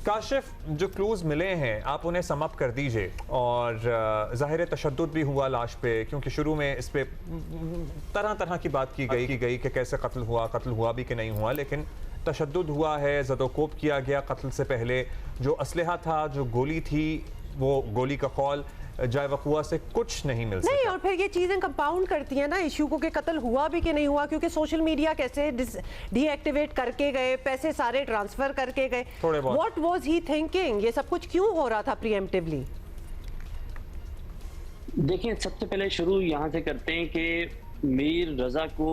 काशिफ, जो क्लूज मिले हैं आप उन्हें सम अप कर दीजिए। और ज़ाहिर तशद्दुद भी हुआ लाश पे, क्योंकि शुरू में इस पे तरह तरह की बात की गई कि कैसे कत्ल हुआ भी कि नहीं हुआ, लेकिन तशद्दुद हुआ है, ज़दोकोब किया गया कत्ल से पहले। जो असलहा था, जो गोली थी, वो गोली का कौल जाए वक़ुआ से कुछ नहीं मिल सकता। नहीं, और फिर ये चीजें कंपाउंड करती हैं ना इशू को कि कत्ल हुआ भी कि नहीं हुआ, क्योंकि सोशल मीडिया कैसे डीएक्टिवेट करके गए, पैसे सारे ट्रांसफर करके गए। What was he thinking? ये सब कुछ क्यों हो रहा था प्रीएम्प्टिवली? देखिए, सबसे पहले शुरू यहाँ से करते हैं कि मीर रजा को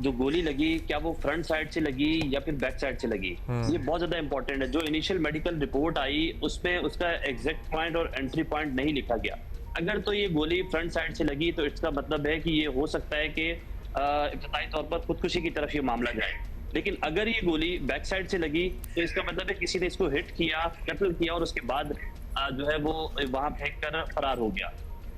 जो गोली लगी, क्या वो फ्रंट साइड से लगी या फिर बैक साइड से लगी, ये बहुत ज्यादा इंपॉर्टेंट है। जो इनिशियल मेडिकल रिपोर्ट आई उसमें उसका एग्जैक्ट पॉइंट और एंट्री पॉइंट नहीं लिखा गया। अगर तो ये गोली फ्रंट साइड से लगी तो इसका मतलब है कि ये हो सकता है कि इब्तिदाई तौर पर खुदकुशी की तरफ ये मामला जाए। लेकिन अगर ये गोली बैक साइड से लगी तो इसका मतलब है किसी ने इसको हिट किया, कत्ल किया और उसके बाद जो है वो वहां फेंक कर फरार हो गया।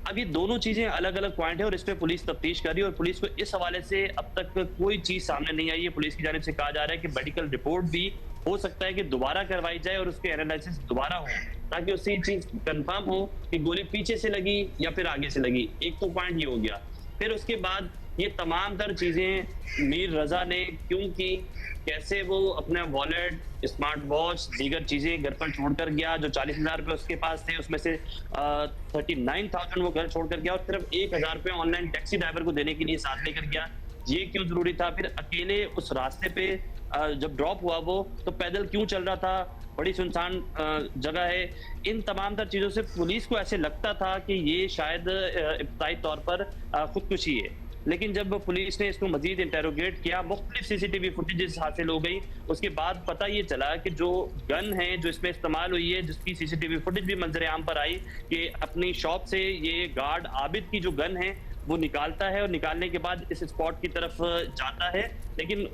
अब ये दोनों चीजें अलग अलग पॉइंट है और इस पे पुलिस तफ्तीश कर रही है और पुलिस को इस हवाले से अब तक कोई चीज सामने नहीं आई है। पुलिस की जानिब से कहा जा रहा है कि मेडिकल रिपोर्ट भी हो सकता है कि दोबारा करवाई जाए और उसके एनालिसिस दोबारा हो, ताकि उससे ये चीज कंफर्म हो कि गोली पीछे से लगी या फिर आगे से लगी। एक तो पॉइंट ये हो गया। फिर उसके बाद ये तमाम तर चीजें मीर रजा ने क्यों की, कैसे वो अपना वॉलेट, स्मार्ट वॉच, दीगर चीजें घर पर छोड़कर गया, जो 40,000 रुपए उसके पास थे उसमें से 39,000 वो घर छोड़कर गया और सिर्फ 1,000 रुपए ऑनलाइन टैक्सी ड्राइवर को देने के लिए साथ लेकर गया, ये क्यों जरूरी था? फिर अकेले उस रास्ते पे जब ड्रॉप हुआ वो तो पैदल क्यों चल रहा था? बड़ी सुनसान जगह है। इन तमाम तर चीजों से पुलिस को ऐसे लगता था कि ये शायद इब्तिदाई तौर पर खुदकुशी है। लेकिन जब पुलिस ने इसको मजीद इंटेरोगेट किया, मुख्तलिफ सीसीटीवी फुटेजेस हासिल हो गई, उसके बाद पता ये चला कि जो गन है जो इसमें इस्तेमाल हुई है, जिसकी सीसीटीवी फुटेज भी मंजर आम पर आई, कि अपनी शॉप से ये गार्ड आबिद की जो गन है वो निकालता है और निकालने के बाद इस स्पॉट की तरफ जाता है। लेकिन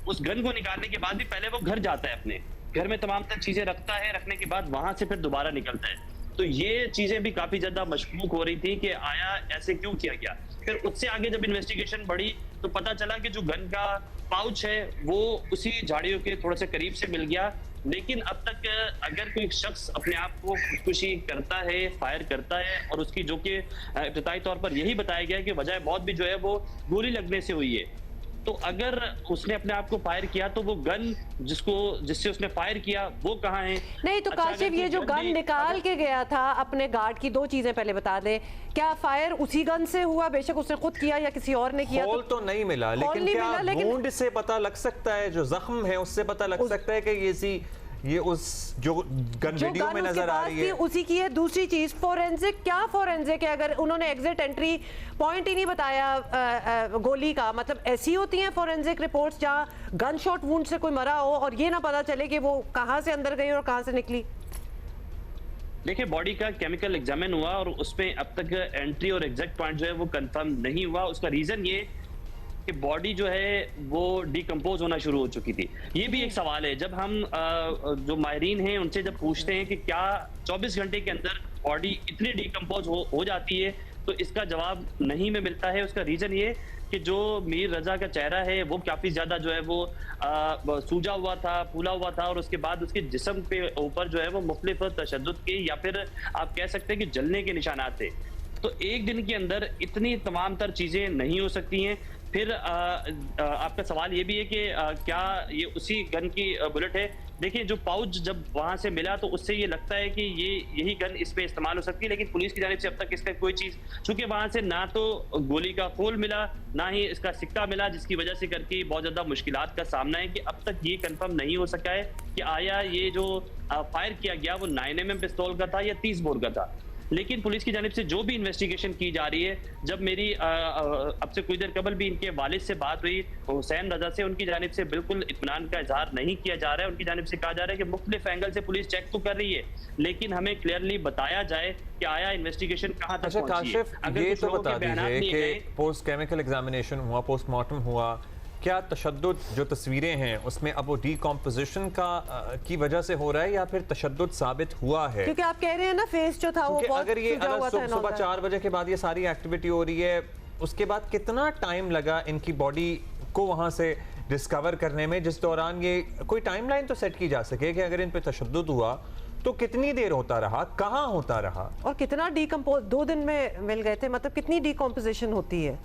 उस गन को निकालने के बाद भी पहले वो घर जाता है, अपने घर में तमाम तर चीजें रखता है, रखने के बाद वहां से फिर दोबारा निकलता है। तो ये चीजें भी काफी ज्यादा मशकूक हो रही थी कि आया ऐसे क्यों किया गया। फिर उससे आगे जब इन्वेस्टिगेशन बढ़ी तो पता चला कि जो गन का पाउच है वो उसी झाड़ियों के थोड़े से करीब से मिल गया। लेकिन अब तक अगर कोई शख्स अपने आप को खुदकुशी करता है, फायर करता है, और उसकी जो कि इब्तिदाई तौर पर यही बताया गया कि वजह मौत भी जो है वो गोली लगने से हुई है, तो अगर उसने अपने आप को फायर किया तो वो गन जिससे उसने फायर किया वो कहाँ है? नहीं तो काशिफ, ये जो गन निकाल के गया था अपने गार्ड की, दो चीजें पहले बता दें, क्या फायर उसी गन से हुआ? बेशक उसने खुद किया या किसी और ने किया, तो नहीं मिला, लेकिन क्या वुंड से पता लग सकता है, जो जख्म है उससे पता लग सकता है कि ये उस जो गन वीडियो में नजर आ रही है उसी की है। दूसरी चीज फोरेंसिक, क्या फोरेंसिक है? अगर उन्होंने एग्जिट एंट्री पॉइंट ही नहीं बताया गोली का, मतलब ऐसी होती हैं फोरेंसिक रिपोर्ट्स जहां गन शॉट वुंड से कोई मरा हो और ये ना पता चले कि वो कहां से अंदर गई और कहां से निकली। देखिए, बॉडी का केमिकल एग्जामिन हुआ और उसमें अब तक एंट्री और एग्जैक्ट पॉइंट जो है वो कंफर्म नहीं हुआ। उसका रीजन ये कि बॉडी जो है वो डिकम्पोज होना शुरू हो चुकी थी। ये भी एक सवाल है, जब हम जो माहिरीन हैं उनसे जब पूछते हैं कि क्या 24 घंटे के अंदर बॉडी इतनी डिकम्पोज हो जाती है, तो इसका जवाब नहीं में मिलता है। उसका रीजन ये कि जो मीर रजा का चेहरा है वो काफी ज्यादा जो है वो सूजा हुआ था, फूला हुआ था, और उसके बाद उसके जिस्म पे ऊपर जो है वो मुख्तलिफ तशद्दुद के या फिर आप कह सकते हैं कि जलने के निशानात थे। तो एक दिन के अंदर इतनी तमाम तर चीजें नहीं हो सकती हैं। फिर आपका सवाल ये भी है कि क्या ये उसी गन की बुलेट है? देखिए, जो पाउच जब वहां से मिला तो उससे ये लगता है कि ये यही गन इस पे इस्तेमाल हो सकती है, लेकिन पुलिस की जानिब से अब तक इसका कोई चीज, चूंकि वहां से ना तो गोली का खोल मिला ना ही इसका सिक्का मिला, जिसकी वजह से करके बहुत ज्यादा मुश्किलात का सामना है कि अब तक ये कंफर्म नहीं हो सका है कि आया ये जो फायर किया गया वो 9mm पिस्तौल का था या 30 बोर का था। लेकिन पुलिस की जानिब से जो भी इन्वेस्टिगेशन की जा रही है, जब मेरी अब से कुछ देर कबल भी इनके वालिद से बात हुई हुसैन रजा से, उनकी जानिब से बिल्कुल इत्मीनान का इजहार नहीं किया जा रहा है। उनकी जानिब से कहा जा रहा है कि मुख्तलिफ एंगल से पुलिस चेक तो कर रही है, लेकिन हमें क्लियरली बताया जाए कि आया इन्वेस्टिगेशन कहाँ तक पहुंची है। अगर ये तो बता दीजिए कि पोस्ट केमिकल एग्जामिनेशन हुआ, पोस्टमार्टम हुआ, क्या तशद्दुद जो तस्वीरें हैं उसमें अब वो डीकम्पोजिशन की वजह से हो रहा है या फिर तशद्दुद साबित हुआ है? क्योंकि आप कह रहे हैं ना फेस जो था वो बहुत अगर ये सुबह 4 बजे के बाद ये सारी एक्टिविटी हो रही है, उसके बाद कितना टाइम लगा इनकी बॉडी को वहां से डिस्कवर करने में, जिस दौरान ये कोई टाइमलाइन तो सेट की जा सके कि अगर इन पे तशद्दुद हुआ तो कितनी देर होता रहा, कहाँ होता रहा? और कितना डीकम्पोज 2 दिन में मिल गए थे, मतलब कितनी डीकम्पोजिशन होती है?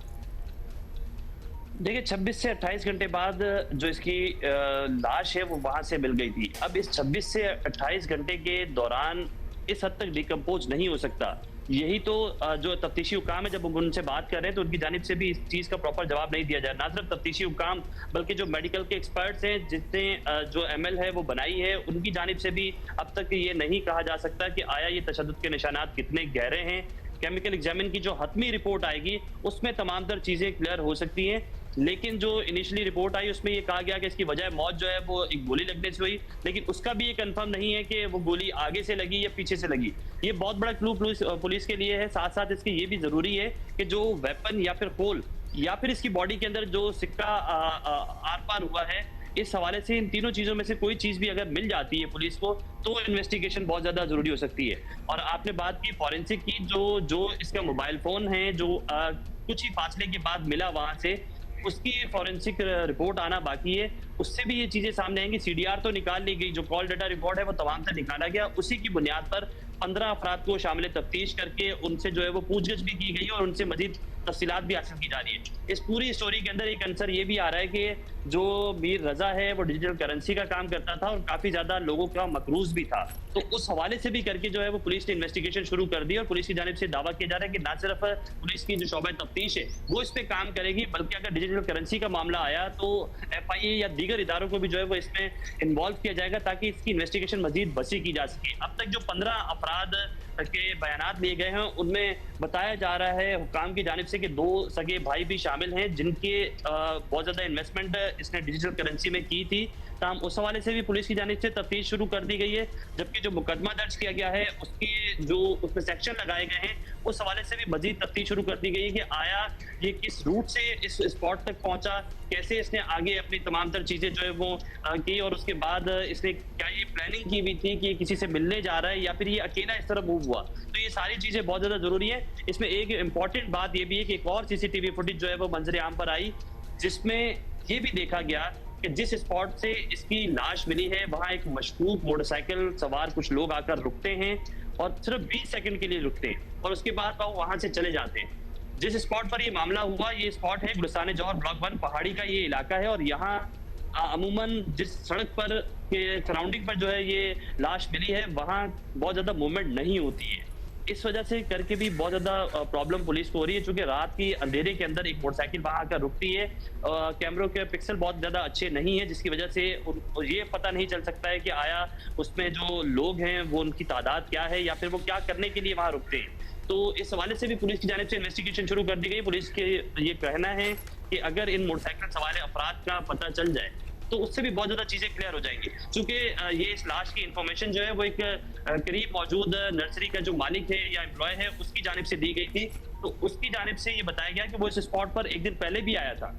देखिए 26 से 28 घंटे बाद जो इसकी लाश है वो वहां से मिल गई थी। अब इस 26 से 28 घंटे के दौरान इस हद तक डिकम्पोज नहीं हो सकता। यही तो जो तफ्तीशी हुकाम है, जब हम उनसे बात कर रहे हैं तो उनकी जानिब से भी इस चीज का प्रॉपर जवाब नहीं दिया जाए। ना सिर्फ तफ्तीशी हुकाम बल्कि जो मेडिकल के एक्सपर्ट्स हैं जितने जो एमएल है वो बनाई है, उनकी जानिब से भी अब तक ये नहीं कहा जा सकता कि आया ये तशद्दुद के निशानात कितने गहरे हैं। केमिकल एग्जामिन की जो हतमी रिपोर्ट आएगी उसमें तमाम तर चीजें क्लियर हो सकती हैं, लेकिन जो इनिशियली रिपोर्ट आई उसमें ये कहा गया कि इसकी वजह मौत जो है वो एक गोली लगने से हुई, लेकिन उसका भी ये कंफर्म नहीं है कि वो गोली आगे से लगी या पीछे से लगी। ये बहुत बड़ा क्लू पुलिस के लिए है। साथ साथ इसकी ये भी जरूरी है कि जो वेपन या फिर होल या फिर इसकी बॉडी के अंदर जो सिक्का आर पार हुआ है, इस हवाले से इन तीनों चीजों में से कोई चीज भी अगर मिल जाती है पुलिस को तो इन्वेस्टिगेशन बहुत ज्यादा जरूरी हो सकती है। और आपने बात की फॉरेंसिक की, जो इसका मोबाइल फोन है जो कुछ ही फासले के बाद मिला वहां से, उसकी फॉरेंसिक रिपोर्ट आना बाकी है। उससे भी ये चीजें सामने आएंगी। सीडीआर तो निकाल ली गई, जो कॉल डाटा रिकॉर्ड है वो तमाम से निकाला गया। उसी की बुनियाद पर 15 अफराद को शामिल तफ्तीश करके उनसे जो है वो पूछगछ भी की गई और उनसे मजीद तफसीलात भी हासिल की जा रही है। इस पूरी स्टोरी के अंदर एक आंसर ये भी आ रहा है कि जो मीर रजा है वो डिजिटल करेंसी का काम करता था और काफी ज्यादा लोगों का मकरूज भी था। तो उस हवाले से भी करके जो है वो पुलिस ने इन्वेस्टिगेशन शुरू कर दी और पुलिस की जानिब से दावा किया जा रहा है कि ना सिर्फ पुलिस की जो शोबा तफ्तीश है वो इस पे काम करेगी, बल्कि अगर डिजिटल करेंसी का मामला आया तो FIA या दीगर इदारों को भी जो है वो इसमें इन्वॉल्व किया जाएगा ताकि इसकी इन्वेस्टिगेशन मजीद वसी की जा सके। अब तक जो 15 अफराद के बयानात लिए गए हैं उनमें बताया जा रहा है हुकाम की जानिब से कि 2 सगे भाई भी शामिल हैं जिनके बहुत ज्यादा इन्वेस्टमेंट इसने डिजिटल करेंसी में की थी। तमाम उस हवाले से भी पुलिस की जानिब से तफ्तीश शुरू कर दी गई है, जबकि जो मुकदमा दर्ज किया गया है उसकी जो उसमें सेक्शन लगाए गए हैं उस हवाले से भी मजीद तफ्तीश शुरू कर दी गई है कि आया ये किस रूट से इस स्पॉट तक पहुंचा, कैसे इसने आगे अपनी तमाम तर चीजें जो है वो की और उसके बाद इसने क्या ये प्लानिंग की हुई थी कि ये किसी से मिलने जा रहा है या फिर ये अकेला इस तरह मूव हुआ। तो ये सारी चीजें बहुत ज्यादा जरूरी है। इसमें एक इंपॉर्टेंट बात ये भी है कि एक और CCTV फुटेज जो है वो मंजर आम पर आई, जिसमें ये भी देखा गया कि जिस स्पॉट से इसकी लाश मिली है वहां एक मशकूक मोटरसाइकिल सवार कुछ लोग आकर रुकते हैं और सिर्फ 20 सेकंड के लिए रुकते हैं और उसके बाद वो वहां से चले जाते हैं। जिस स्पॉट पर ये मामला हुआ ये स्पॉट है गुलिस्तान जौहर ब्लॉक 1 पहाड़ी का ये इलाका है और यहाँ अमूमन जिस सड़क पर के सराउंडिंग पर जो है ये लाश मिली है वहाँ बहुत ज्यादा मूवमेंट नहीं होती है। इस वजह से करके भी बहुत ज्यादा प्रॉब्लम पुलिस को हो रही है, चूंकि रात की अंधेरे के अंदर एक मोटरसाइकिल वहां आकर रुकती है। कैमरों के पिक्सल बहुत ज्यादा अच्छे नहीं है, जिसकी वजह से ये पता नहीं चल सकता है कि आया उसमें जो लोग हैं वो उनकी तादाद क्या है या फिर वो क्या करने के लिए वहां रुकते हैं। तो इस हवाले से भी पुलिस की जानिब से इन्वेस्टिगेशन शुरू कर दी गई। पुलिस के ये कहना है कि अगर इन मोटरसाइकिल सवार अफराद का पता चल जाए तो उससे भी बहुत ज्यादा चीजें क्लियर हो जाएंगी, क्योंकि ये इस लाश की इंफॉर्मेशन जो है वो एक करीब मौजूद नर्सरी का जो मालिक है या एम्प्लॉय है उसकी जानिब से दी गई थी। तो उसकी जानिब से ये बताया गया कि वो इस स्पॉट पर एक दिन पहले भी आया था।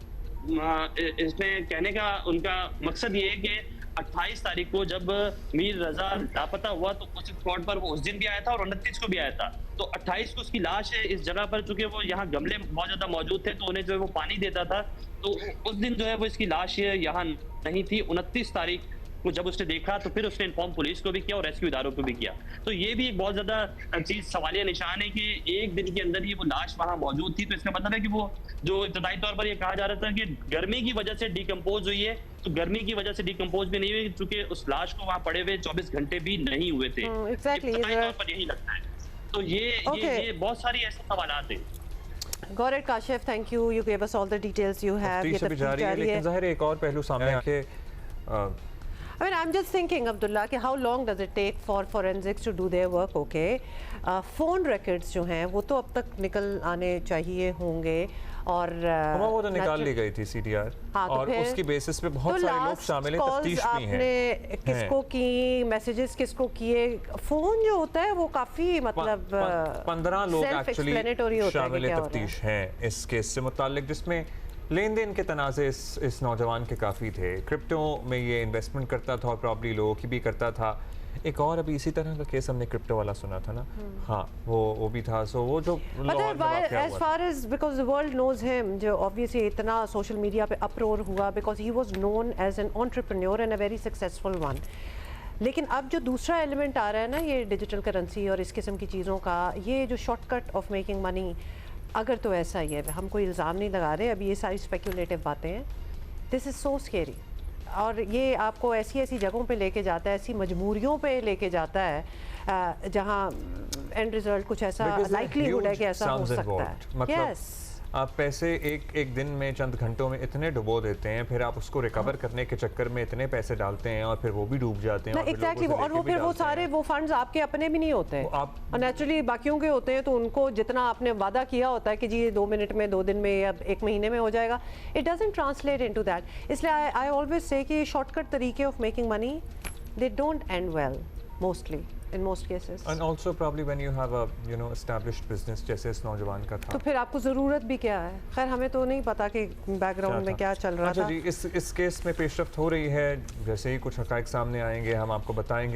इसमें कहने का उनका मकसद ये है कि 28 तारीख को जब मीर रजा लापता हुआ तो उस स्पॉट पर वो उस दिन भी आया था और 29 को भी आया था। तो 28 को उसकी लाश है इस जगह पर, चूंकि वो यहाँ गमले बहुत ज्यादा मौजूद थे तो उन्हें जो है वो पानी देता था, तो उस दिन जो है वो इसकी लाश यहाँ नहीं थी। 29 तारीख को जब उसने देखा तो फिर उसने इन्फॉर्म पुलिस को भी किया और रेस्क्यू इदारों को भी किया। तो ये भी एक बहुत ज्यादा चीज सवालिया निशान है कि एक दिन के अंदर ही वो लाश वहां मौजूद थी। तो इसका मतलब है कि वो जो इब्तदाई तौर पर ये कहा जा रहा था कि गर्मी की वजह से डिकम्पोज हुई है, तो गर्मी की वजह से डिकम्पोज भी नहीं हुई, क्योंकि उस लाश को वहां पड़े हुए 24 घंटे भी नहीं हुए थे। इब्तदाई तौर पर यही लगता है। तो ये बहुत सारी ऐसे सवालात हैं। Got it, Kashif. Thank you. You gave us all the details you have. तफ्तीश अभी जारी है, लेकिन ज़ाहिर है एक और पहलू सामने आके I mean, I'm just thinking, Abdullah, कि how long does it take for forensics to do their work? Okay, phone records जो हैं वो तो अब तक निकल आने चाहिए होंगे और वो तो निकाल ली गई थी CDR, हाँ, तो और उसकी बेसिस पे बहुत तो सारे लोग शामिल हैं, तफ्तीश भी हैं। आपने किसको की, मैसेजेस किसको किए, फोन जो होता है वो काफी मतलब 15 लोग एक्चुअली शामिल तफ्तीश हैं इस केस से मुताल्लिक, जिसमें लेन देन के तनाज़े इस नौजवान के काफ़ी थे। क्रिप्टो में ये इन्वेस्टमेंट करता था और प्रॉब्ली लोगों की भी करता था। एक और अभी इसी तरह का केस हमने क्रिप्टो वाला सुना था ना, हाँ वो भी था। सो वो जो as far as because the world knows him, जो obviously इतना सोशल मीडिया पे अप्रोर हुआ because he was known as an entrepreneur and a very successful one. लेकिन अब जो दूसरा एलिमेंट आ रहा है ना, ये डिजिटल करेंसी और इस किस्म की चीज़ों का, ये जो शॉर्टकट ऑफ मेकिंग मनी, अगर तो ऐसा ही है, हम कोई इल्ज़ाम नहीं लगा रहे, अभी ये सारी स्पेकुलेटिव बातें हैं, दिस इज़ सो स्केरी। और ये आपको ऐसी ऐसी जगहों पे लेके जाता है, ऐसी मजबूरियों पे लेके जाता है जहाँ एंड रिजल्ट कुछ ऐसा लाइकलीहुड है कि ऐसा हो सकता है। मतलब यस, आप पैसे एक दिन में, चंद घंटों में इतने डुबो देते हैं, फिर आप उसको रिकवर करने के चक्कर में इतने पैसे डालते हैं और फिर वो भी डूब जाते हैं। एग्जैक्टली, और वो फिर वो सारे वो फंड्स आपके अपने भी नहीं होते हैं, आप और नेचुरली बाकियों के होते हैं, तो उनको जितना आपने वादा किया होता है कि जी ये 2 मिनट में, 2 दिन में या 1 महीने में हो जाएगा, it doesn't translate into that. इसलिए आई ऑलवेज से कि शॉर्टकट तरीके of making money, they don't and well mostly, in most cases. And also probably when you have a established business जैसे इस नौजवान का था, तो फिर आपको ज़रूरत भी क्या है? खैर हमें तो नहीं पता कि बैकग्राउंड में क्या चल रहा था। जी, इस केस में पेशरफ्त हो रही है, जैसे ही कुछ हक़ाइक़ सामने आएंगे हम आपको बताएंगे।